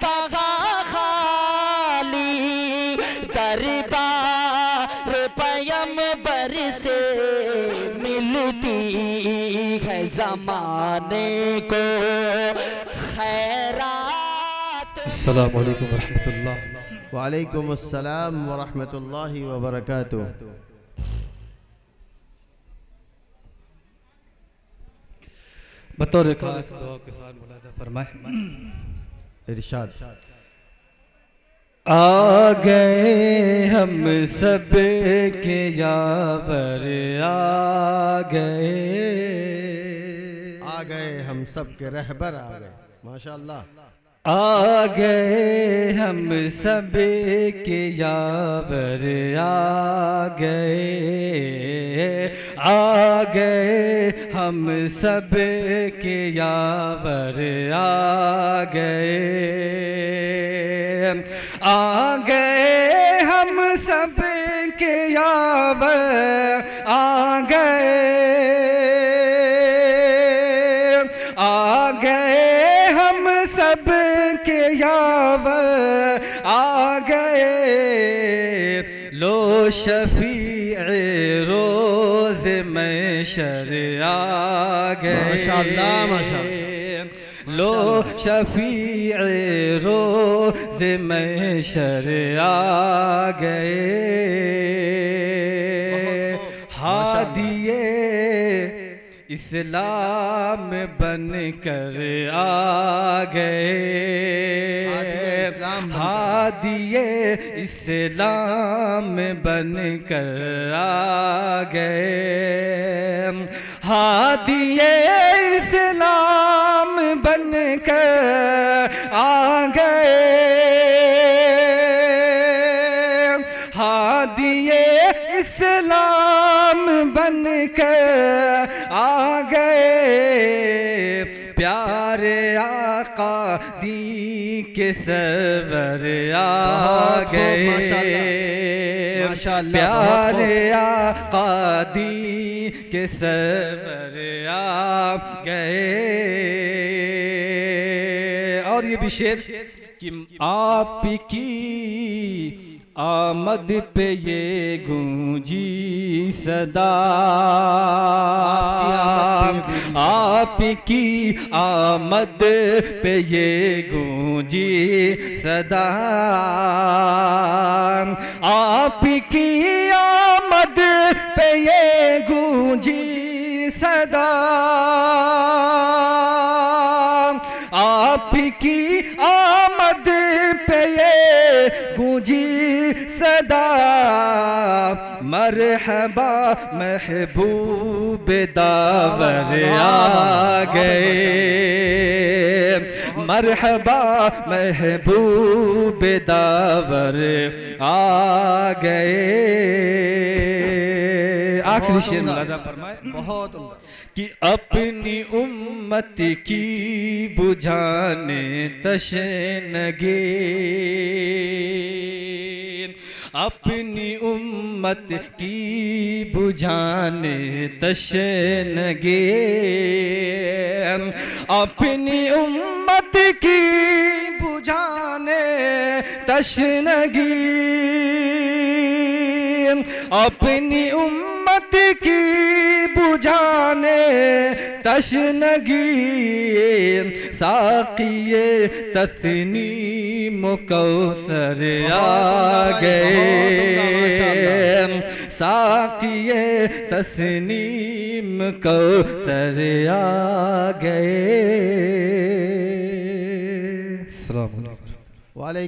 کہاں خالی دربار پیمبر سے ملتی ہے زمانے کو خیرات. السلام علیکم ورحمۃ اللہ. وعلیکم السلام ورحمۃ اللہ وبرکاتہ. بطور خاص دعا کے ساتھ ملاحظہ فرمائیں. ارشاد. آ گئے ہم سب کے یاور آ گئے. آ گئے ہم سب کے رہبر آ گئے. ماشاءاللہ. آ گئے ہم سب کے یاور آ گئے. آ گئے ہم سب کے یاور آ گئے. آ گئے ہم سب کے یاور آ گئے. آ گئے ہم سب کے یاور آ گئے. لو شفیع روز محشر آ گئے. ماشاءاللہ ماشاءاللہ. لو شفیع روز محشر آ گئے. ہادیے اسلام بن کر آ گئے. ہادیے اسلام بن کر آ گئے. ہادیے اسلام بن کر آ گئے. ہادیے اسلام بن کر آ گئے. پیارے آقا دین کے سرور آ گئے. پیارے آقا دین کے سرور آ گئے. اور یہ بھی شعر کہ آپ کی آمد پہ یہ گونجی صدا. آپ کی آمد پہ یہ گونجی صدا. آپ کی آمد پہ یہ گونجی صدا. آپ کی آمد پہ یہ گونجی صدا. مرحبا محبوب داور آ گئے. مرحبا محبوب داور آ گئے. آخری شعر ملاحظہ فرمائے. بہت عمدہ. کہ اپنی امت کی بجھانے تشنگی. اپنی امت کی بجھانے تشنگی. اپنی امت کی بجھانے تشنگی. اپنی امت کی بجھانے تشنگی. ساقی تسنیم کوثر آ گئے. ساقی تسنیم کوثر آ گئے. السلام علیکم. وعلیکم